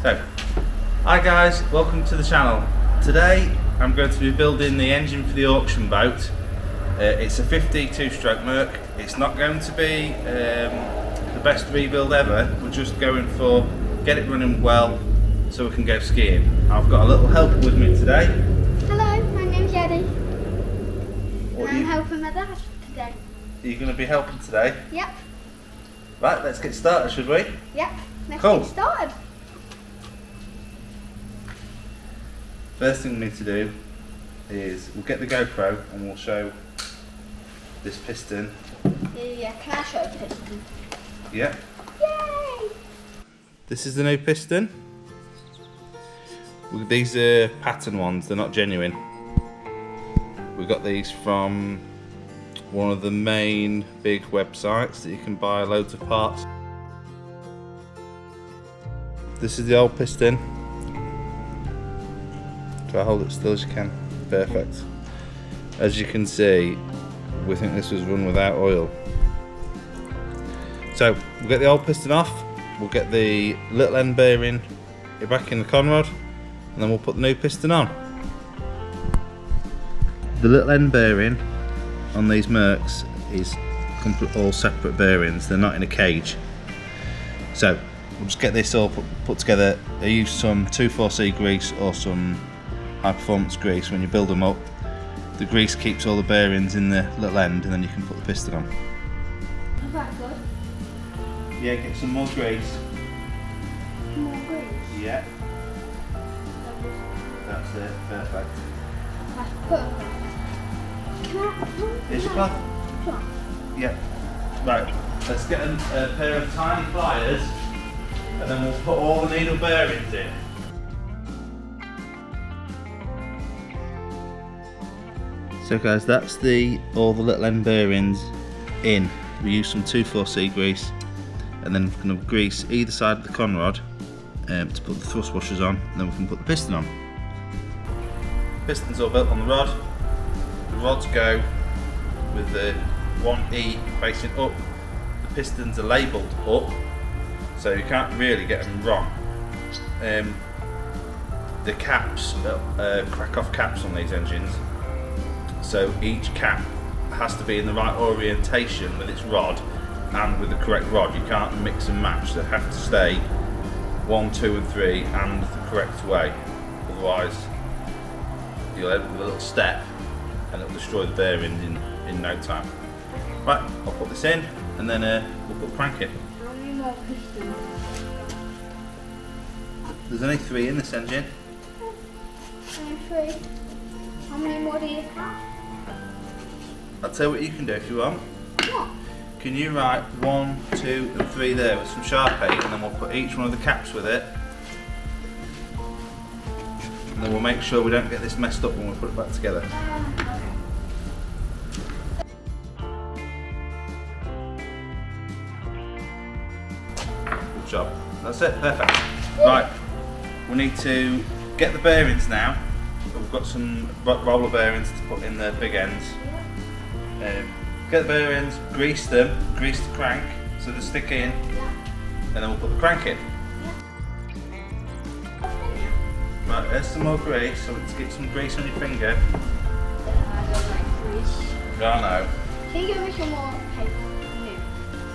So, hi guys, welcome to the channel. Today I'm going to be building the engine for the auction boat. It's a 52 stroke Merc. It's not going to be the best rebuild ever. We're just going for get it running well so we can go skiing. I've got a little helper with me today. Hello, my name's Eddie. And I'm helping my dad today. Are you going to be helping today? Yep. Right, let's get started, should we? Yep. Let's Cool. get started. First thing we need to do is we'll get the GoPro and we'll show this piston. Yeah, can I show the piston? Yeah. Yay! This is the new piston. These are pattern ones, they're not genuine. We got these from one of the main big websites that you can buy loads of parts. This is the old piston. Try to hold it still as you can. Perfect. As you can see, we think this was run without oil. So we'll get the old piston off, we'll get the little end bearing back in the conrod, and then we'll put the new piston on. The little end bearing on these Mercs is all separate bearings, they're not in a cage. So we'll just get this all put together. I use some 2,4-C grease or some high performance grease. When you build them up, the grease keeps all the bearings in the little end and then you can put the piston on. Is that good? Yeah, get some more grease. More grease? Yeah, that's it, perfect. That's perfect. Can I? Here's your cloth. Cloth? Yeah. Right, let's get a pair of tiny pliers and then we'll put all the needle bearings in. So guys, that's all the little end bearings in. We use some 2,4-C grease and then we're going to grease either side of the conrod to put the thrust washers on, and then we can put the piston on. Piston's all built on the rod. The rods go with the 1E facing up. The pistons are labelled up, so you can't really get them wrong. The caps, crack off caps on these engines, so each cap has to be in the right orientation with its rod and with the correct rod. You can't mix and match, they have to stay 1, 2 and 3 and the correct way, otherwise you'll end up with a little step and it'll destroy the bearings in no time. Right, I'll put this in and then we'll put the crank in. How many more pistons? There's only 3 in this engine. Only 3. How many more do you have? I'll tell you what you can do if you want. What? Can you write 1, 2 and 3 there with some Sharpie, and then we'll put each one of the caps with it. And then we'll make sure we don't get this messed up when we put it back together. Good job. That's it, perfect. Right, we need to get the bearings now. We've got some roller bearings to put in the big ends. Get the bearings, grease them, grease the crank so they stick in, and then we'll put the crank in. Right, there's some more grease, so let's get some grease on your finger. I don't like grease. I know. Can you give me some more paper? Here.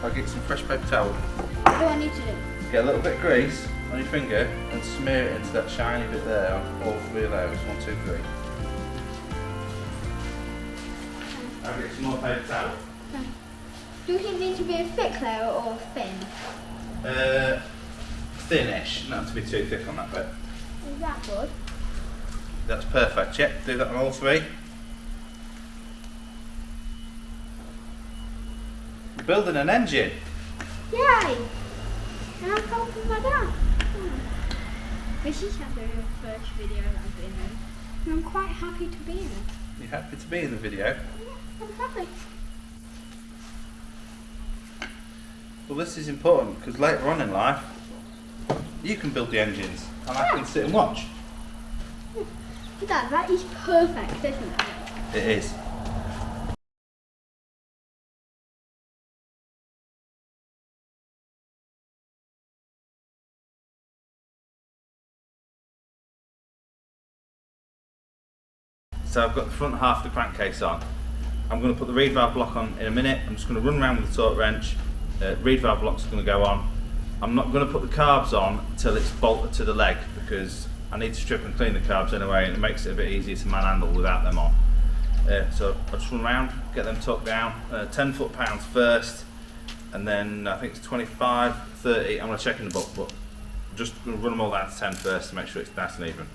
I'll get some fresh paper towel. What do I need to do? Get a little bit of grease on your finger and smear it into that shiny bit there on all 3 of those. 1, 2, 3. I'll get some more paper towel. Do you think it needs to be a thick layer or thin? Thinnish, not to be too thick on that bit. Is that good? That's perfect, yeah, do that on all 3. You're building an engine. Yay! And I'm helping my dad. This is the first video that I've been in. And I'm quite happy to be in it. You're happy to be in the video? Yeah, I'm happy. Well, this is important because later on in life you can build the engines and I can sit and watch. Dad, that is perfect, isn't it? It is. So I've got the front half of the crankcase on. I'm going to put the reed valve block on in a minute. I'm just going to run around with the torque wrench. Reed valve block's going to go on. I'm not going to put the carbs on until it's bolted to the leg because I need to strip and clean the carbs anyway, and it makes it a bit easier to manhandle without them on. So I'll just run around, get them tucked down. 10 foot-pounds first, and then I think it's 25, 30. I'm going to check in the book, but I'm just going to run them all down to 10 first to make sure it's nice and even.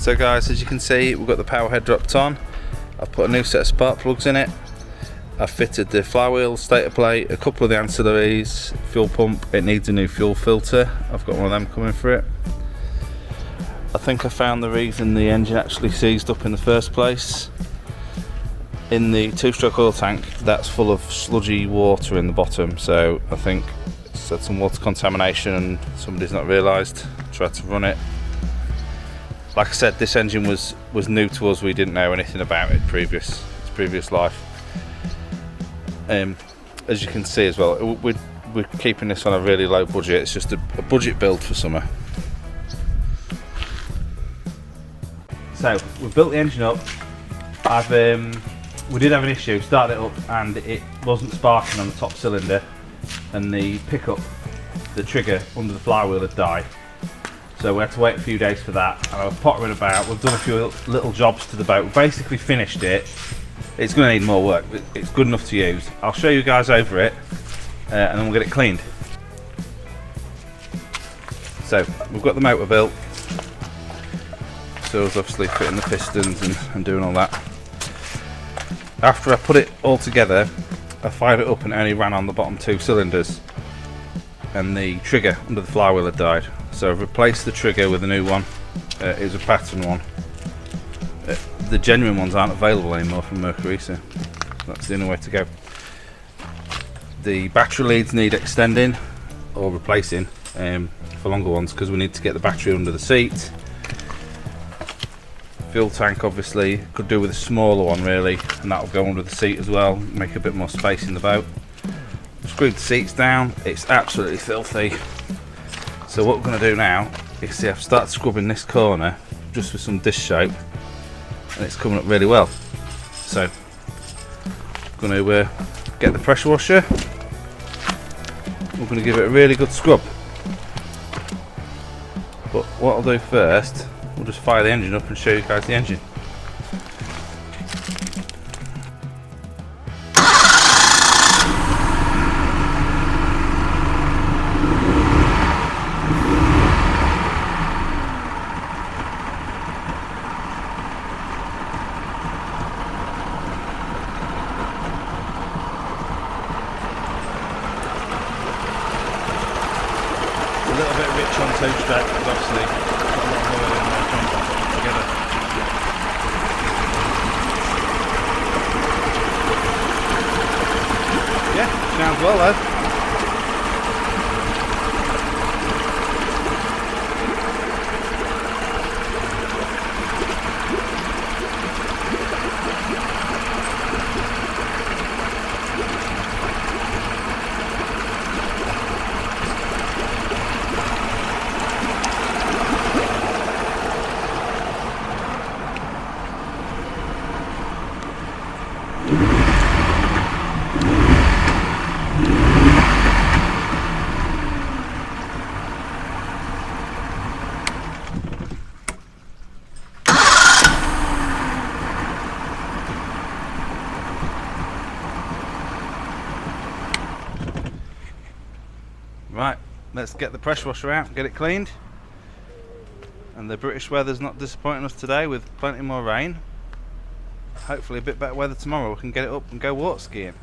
So guys, as you can see, we've got the power head dropped on. I've put a new set of spark plugs in it. I've fitted the flywheel, stator plate, a couple of the ancillaries, fuel pump. It needs a new fuel filter. I've got one of them coming for it. I think I found the reason the engine actually seized up in the first place. In the two-stroke oil tank, that's full of sludgy water in the bottom, so I think it's had some water contamination and somebody's not realised, tried to run it. Like I said, this engine was new to us. We didn't know anything about its previous life. As you can see as well, we're keeping this on a really low budget. It's just a budget build for summer. So we've built the engine up. We did have an issue. Started it up and it wasn't sparking on the top cylinder, and the pickup, the trigger under the flywheel had died. So we had to wait a few days for that, and I was pottering about. We've done a few little jobs to the boat. We basically finished it. It's going to need more work, but it's good enough to use. I'll show you guys over it, and then we'll get it cleaned. So we've got the motor built. So I was obviously fitting the pistons and doing all that. After I put it all together, I fired it up and it only ran on the bottom two cylinders, and the trigger under the flywheel had died. So I've replaced the trigger with a new one. It was a pattern one. The genuine ones aren't available anymore from Mercury, so that's the only way to go. The battery leads need extending or replacing for longer ones, because we need to get the battery under the seat. Fuel tank obviously could do with a smaller one really, and that'll go under the seat as well, make a bit more space in the boat. I've screwed the seats down. It's absolutely filthy. So what we're going to do now is see, I've started scrubbing this corner just with some dish soap, and it's coming up really well. So I'm going to get the pressure washer. We're going to give it a really good scrub. But what I'll do first, we'll just fire the engine up and show you guys the engine. A little bit rich on two-stroke, because obviously got a lot of oil in there trying to put it together. Yeah, sounds well though. Right, let's get the pressure washer out, get it cleaned. And the British weather's not disappointing us today with plenty more rain. Hopefully a bit better weather tomorrow, we can get it up and go water skiing.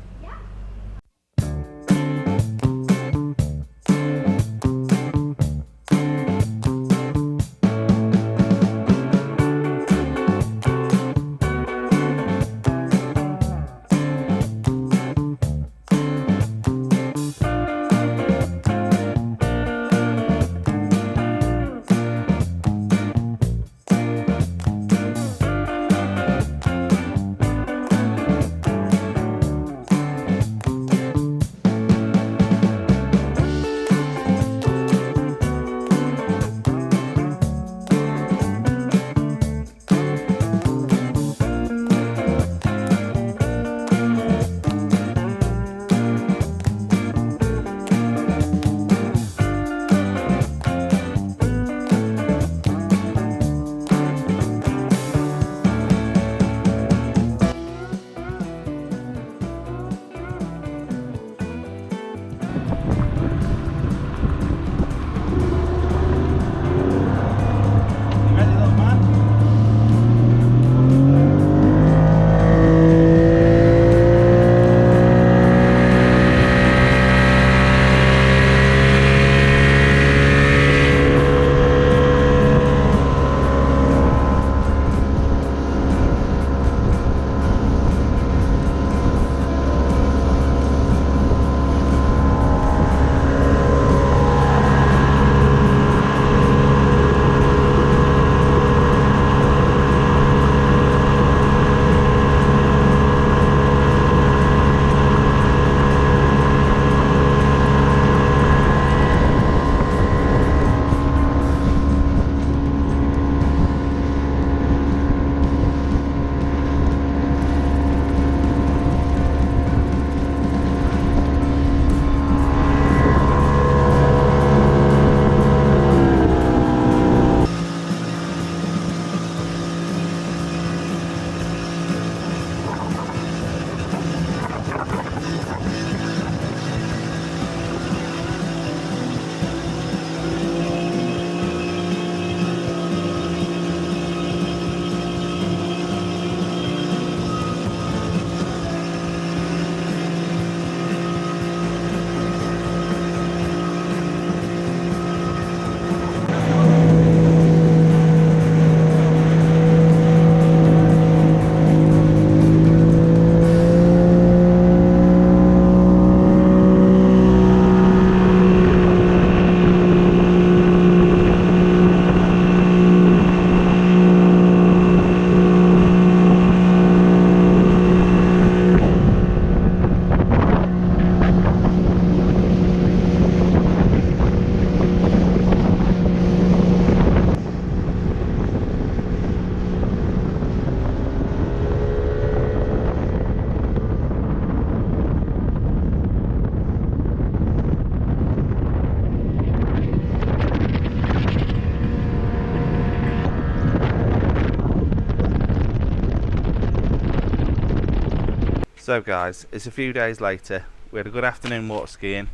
So guys, it's a few days later. We had a good afternoon water skiing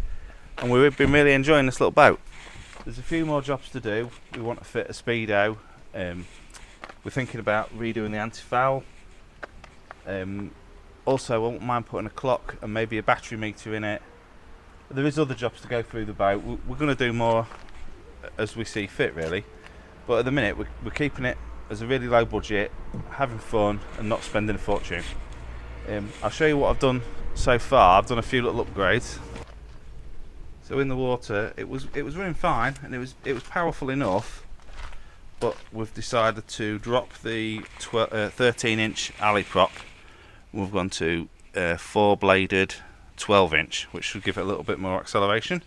and we've been really enjoying this little boat. There's a few more jobs to do. We want to fit a speedo. We're thinking about redoing the anti-foul. Also, I won't mind putting a clock and maybe a battery meter in it. There is other jobs to go through the boat. We're going to do more as we see fit really. But at the minute we're keeping it as a really low budget, having fun and not spending a fortune. I'll show you what I've done so far. I've done a few little upgrades. So in the water, it was running fine and it was powerful enough, but we've decided to drop the 13-inch alley prop. We've gone to 4-bladed 12-inch, which should give it a little bit more acceleration.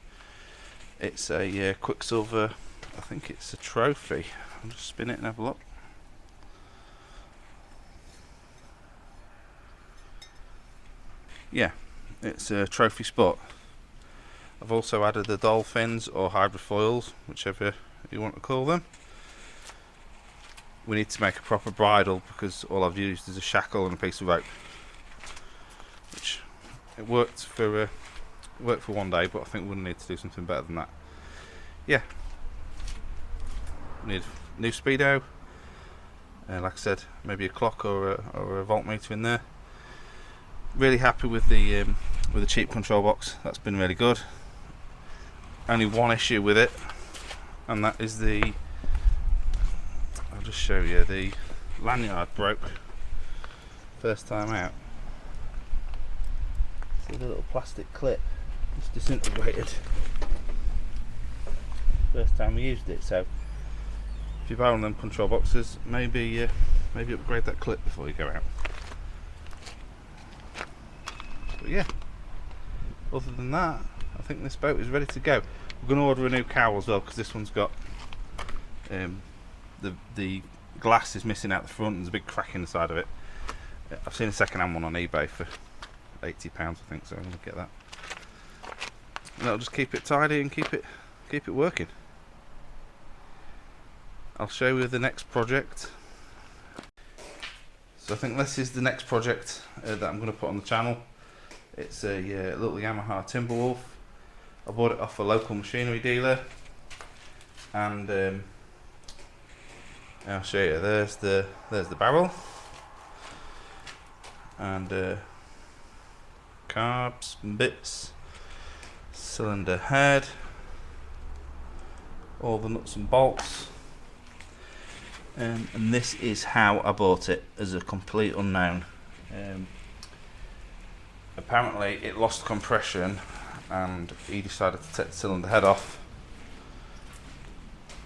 It's a Quicksilver, I think it's a trophy. I'll just spin it and have a look. Yeah, it's a trophy spot. I've also added the dolphins or hybrid foils, whichever you want to call them. We need to make a proper bridle because all I've used is a shackle and a piece of rope, which it worked for one day, but I think we're going to need to do something better than that. Yeah, we need a new speedo, like I said, maybe a clock or a voltmeter in there. Really happy with the cheap control box. That's been really good. Only one issue with it, and that is I'll just show you, the lanyard broke first time out. See the little plastic clip just disintegrated first time we used it. So if you buy one of them control boxes, maybe upgrade that clip before you go out. But yeah, other than that, I think this boat is ready to go. We're going to order a new cowl as well because this one's got the glass is missing out the front and there's a big crack in the side of it. I've seen a second-hand one on eBay for £80 I think, so I'm going to get that. And that'll just keep it tidy and keep it working. I'll show you the next project. So I think this is the next project that I'm going to put on the channel. It's a little Yamaha Timberwolf. I bought it off a local machinery dealer, and I'll show you. There's the barrel, and carbs and bits, cylinder head, all the nuts and bolts, and this is how I bought it as a complete unknown. Apparently it lost compression and he decided to take the cylinder head off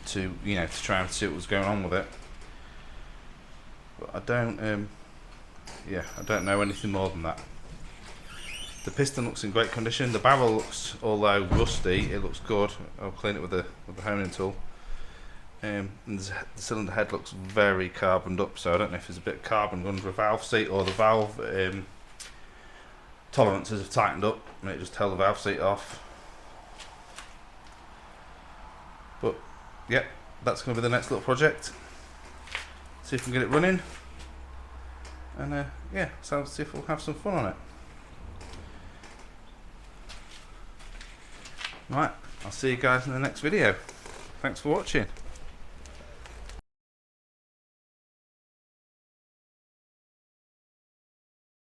to try and see what was going on with it. But I don't know anything more than that. The piston looks in great condition. The barrel looks, although rusty, it looks good. I'll clean it with a honing tool. And the cylinder head looks very carboned up, so I don't know if there's a bit of carbon under the valve seat or the valve tolerances have tightened up and it just held the valve seat off. But yeah, that's going to be the next little project. See if we can get it running, and yeah, so see if we'll have some fun on it. Right, I'll see you guys in the next video. Thanks for watching.